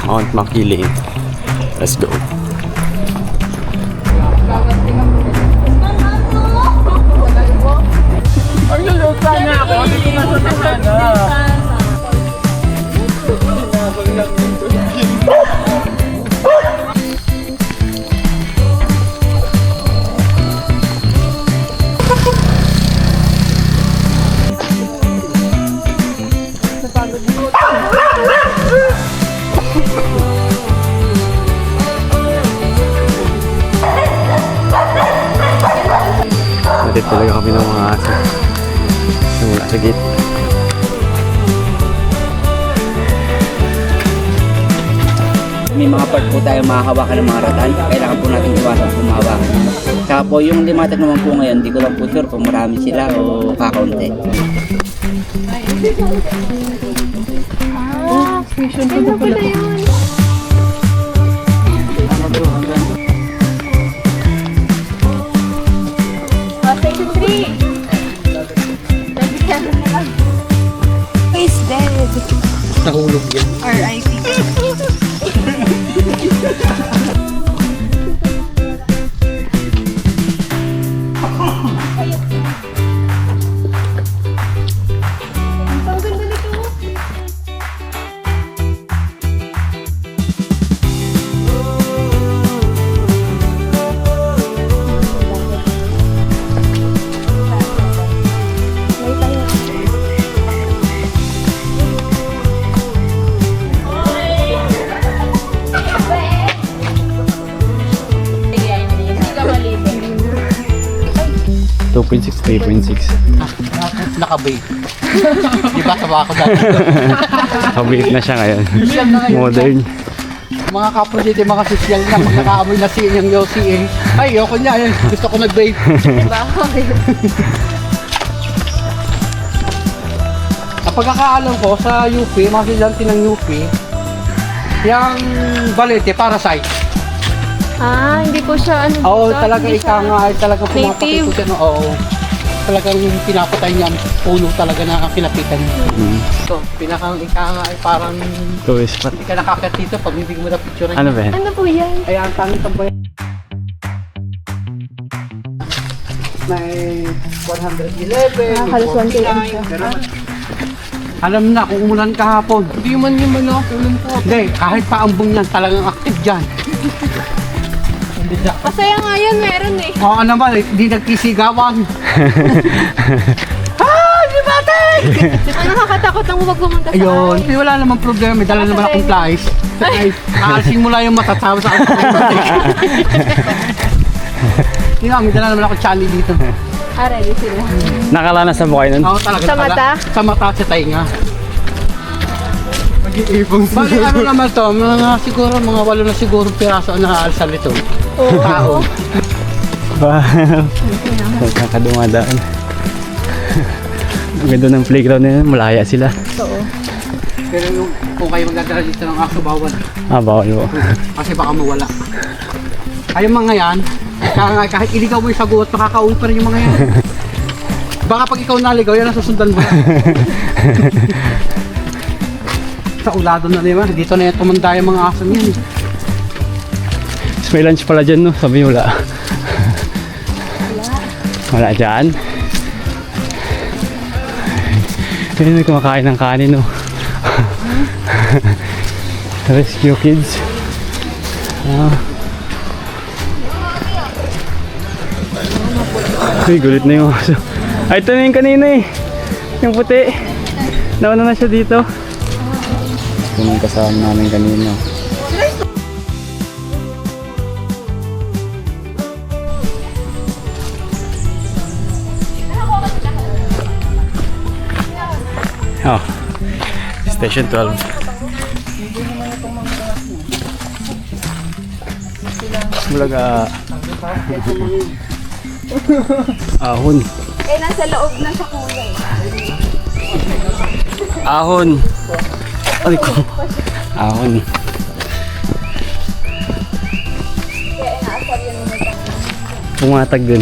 Mount Makiling. Let's go. Natit talaga kami ng mga aso. Simula sa gate. May mga part po tayo makahawakan ng mga ratan. Kailangan po natin iwasan pumahawakan. Saka po yung limatag naman po ngayon, di ko lang po sure kung marami sila o kakaunti. Station ko na pala yun. Station 3. Who is dead? Nahulog yan. R.I.P. Ang ganda nito. Ah, 2.6, 3.6. Nakabay. Di ba sawa ako dati? Kabait na siya ngayon. Social na ngayon. Modern. Mga kapatid, mga social na, pag nakaamoy na si yung Yossi eh. Ay, ayoko niya, gusto ko nag-vape. Ang pagkakaalam ko sa UP, mga estudyante ng UP, yung balete, parasite. Ah, hindi po siya ano. Oo, dito, talaga hindi ika siya nga, talagang pumapatay native. ko siya. Oo, talagang pinapatay niya ang puno talaga na kinapitan niya. So, pinakang ika nga ay parang Tourist spot. hindi ka nakakit dito pag hindi mo na picture Ano ba yan? Ano po yan? Ay, ang tanging tambay. May 111, Ah, halos 1 km siya. Pero, alam na kung umulan kahapon. Hindi man yung ulan po. Hindi, kahit paambong yan, talagang active dyan. Masaya nga yan, meron eh. Oo naman, hindi nagkisigawan. Di ba, Ang nakakatakot ang huwag pumunta sa ayun, wala namang problema. May dala naman akong flies. Aalisin mo lang yung matatama sa akin. Hindi nga, may dala naman akong chali dito. Ah, ready sila. Nakalanas na mo kayo nun? Oo, talaga. Sa mata? Sa mata, sa tainga. Mag-iipong Bali, ano naman to, siguro, mga 8 na siguro piraso ang nakaalsal ito. Tao. Wow. Nakakadumadaan. Ang ganda ng playground nila. Malaya sila. Oo. Pero kung kayo magdadala dito ng aso, bawal. Ah, bawal mo. Kasi baka mawala. Ay, yung mga yan, kahit iligaw mo yung sagot, makakauwi pa rin yung mga yan. Baka pag ikaw naligaw, yan ang susundan mo. Sa ulado na naman, dito na yung tumanda yung mga aso niyan. May lunch pala dyan, no? Sabi wala. Wala dyan. Yun yung kumakain ng kanin, no? Rescue kids. Uy, gulit na yung aso. Ay, ito na yung kanina eh. Yung puti. Nauna na siya dito. Ito yung kasama namin kanina. Oh, Station 12. Bulaga. Ahon. Eh, nasa loob na sa kulay. Ahon. Ay ko. Ahon. Pumatag din.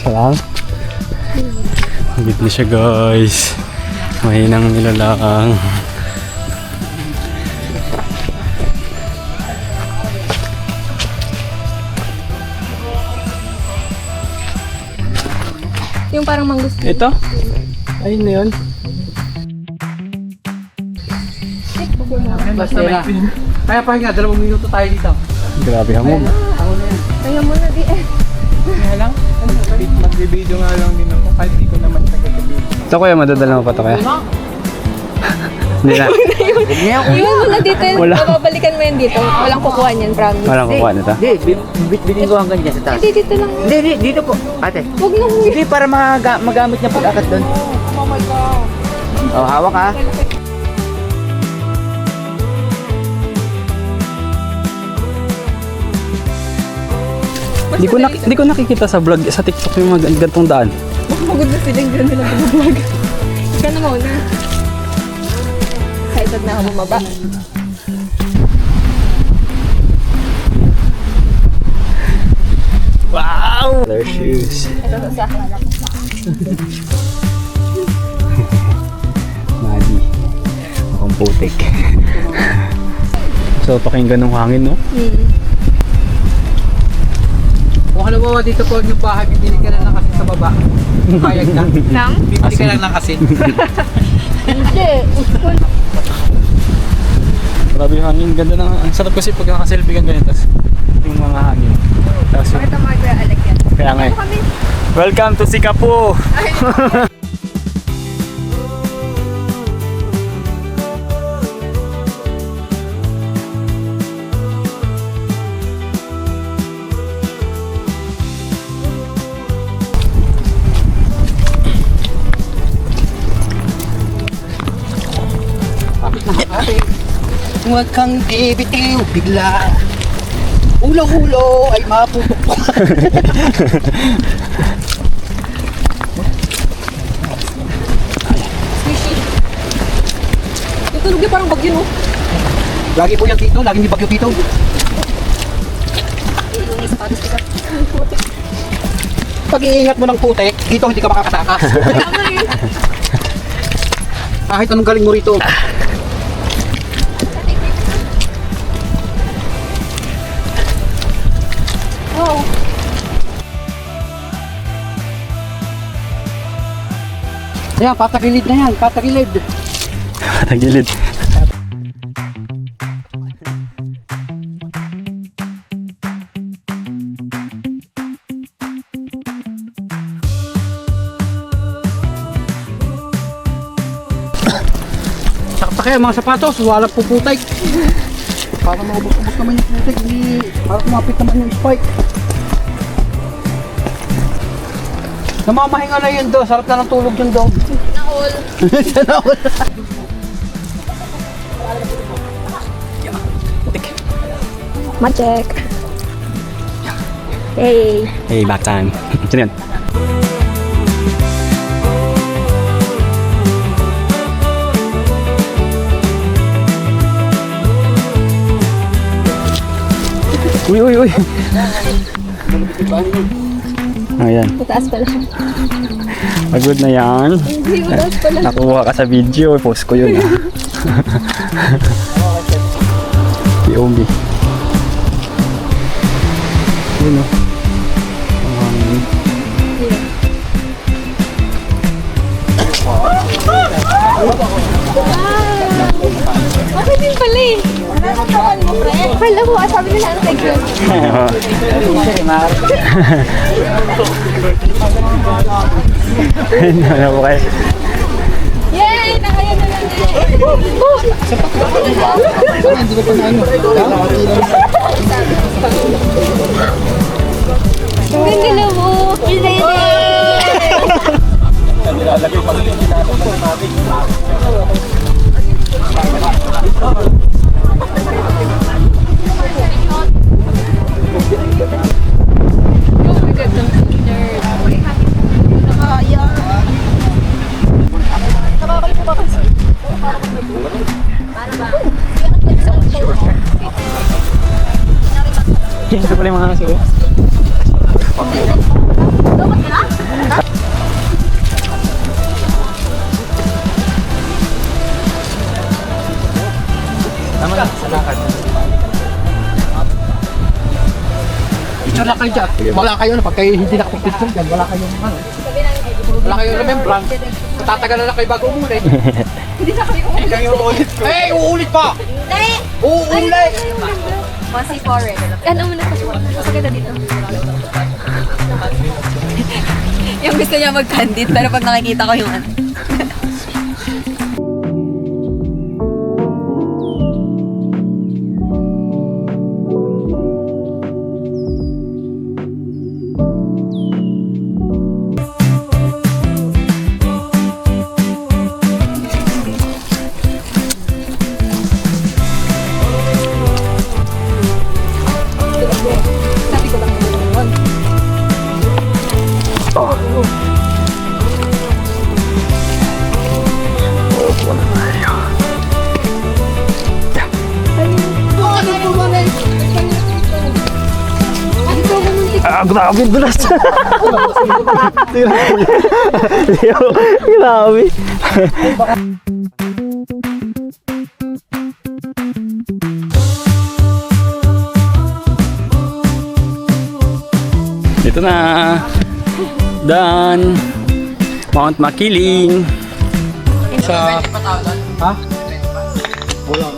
Salam. Hagit na siya, guys. Mahinang nilalang. Yung parang mangustin. Ito? Ayun na yun. Basta na. Kaya pa nga, 2 minuto tayo dito. Grabe hamog. Kaya mo na di eh. Kaya lang, magbibideo nga lang din ako kahit di ko naman taga-video. Ito kuya, madadala mo pa ito kaya? Hindi na. Iwan mo na dito yun. Wala. Babalikan mo yun dito. Walang kukuha niyan, promise. Walang kukuha nito. Hindi, bitbitin ko hanggang dyan sa taas. Hindi, dito lang. Hindi, dito po. Ate. Huwag na huwi. Hindi, para magamit niya pag-akat doon. Oh my God. Oh, hawak ha. Di ko nakikita sa vlog, sa TikTok yung mga gantong daan. Pagod na sila yung nila bumabag. Ika na muna. Excited na ako bumaba. Wow! Their shoes. Ito sa Madi. Mukhang putik. So, pakinggan ng hangin, no? Kung halimbawa dito po yung bahay, bibili ka lang ng asin sa baba. Payag na. Nang? Bibili ka lang ng asin. Hindi. Grabe yung hangin. Ganda na. Ang sarap kasi pag nakaselfie kang ganito. Tas yung mga hangin. Tapos yung... Ito mga kuya alagyan. Kaya nga eh. Kami. Welcome to Sikapu! Huwag kang bibitiw bigla. Ulo-ulo ay maputok. Tutunog niya parang bagyo, no? Lagi po yan dito, lagi may bagyo dito. Pag-iingat mo ng putek, dito hindi ka makakatakas. Kahit anong galing mo rito. Wow. Ayan, patagilid na yan, patagilid. Tagilid. Sakta kaya mga sapatos, walang puputek. Para maubos-ubos naman yung putek, hindi para kumapit naman yung spike. Namamahinga na yun do, sarap na ng tulog yun do. Na-all. Sana all. Ma-check. Hey. Hey, back time. Sino yan? Uy, uy, uy. Ayan. Mataas pala. Pagod na yan. Hindi, mataas pala. Nakuha ka sa video. Post ko yun. POV. Yun o. Ang hangin. Bakit din pala eh? Nakatawan mo, pre. Kala ko, sabi nila ang tag-yun. Ano po kayo? Yay! Nakaya na lang Ang ganda na mo! Ito pala yung mga aso. Tama na, sa lakad. Picture lang kayo dyan. Wala kayo, pag kayo hindi nakapag-picture dyan, wala kayong ano. Wala kayong remembrance. Matatagal na lang kayo bago umulit. Hindi na kami umulit. Ikaw yung uulit ko. Eh, uulit pa! Hindi! Uulit! Masi Forest. Ano muna pa siya? Pasakita dito. Yung gusto niya mag-candid, pero pag nakikita ko yung ano. Sabi ko lang naman. Ah, grabe dulas. Grabe. Dito na. Dan. Mount Makiling. Sa... Ha? Wala.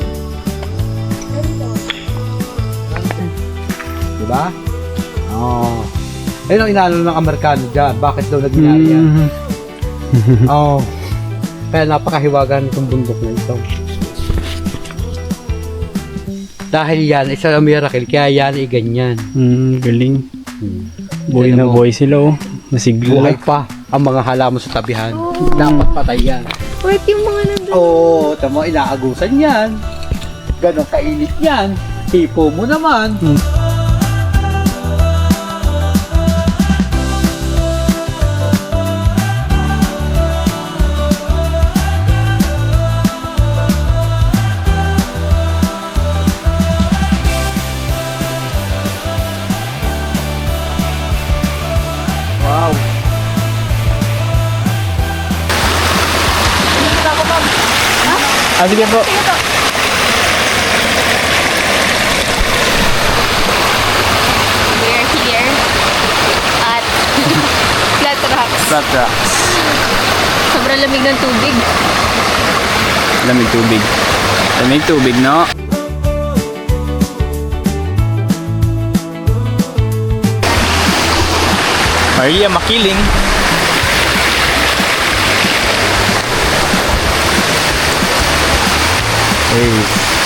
Diba? Oo. Ayun ang inalo ng Amerikano dyan. Bakit daw nag-inalo yan? Oo. Kaya napakahiwagan itong bundok na ito. Dahil yan, isa ang miracle, kaya yan ay ganyan. Galing. Buhay na Alam mo, buhay sila oh. Masigla. buhay pa ang mga halaman sa tabihan. Dapat patay yan. Wait, yung mga nandun. Oo, tama, inaagusan yan. Ganon kainit yan. Hipo mo naman. Wow. Ah, sige po. We are here at Flat Rocks. Flat rocks. Sobrang lamig ng tubig. Lamig tubig. Lamig tubig, no? Maria Makiling. Hey.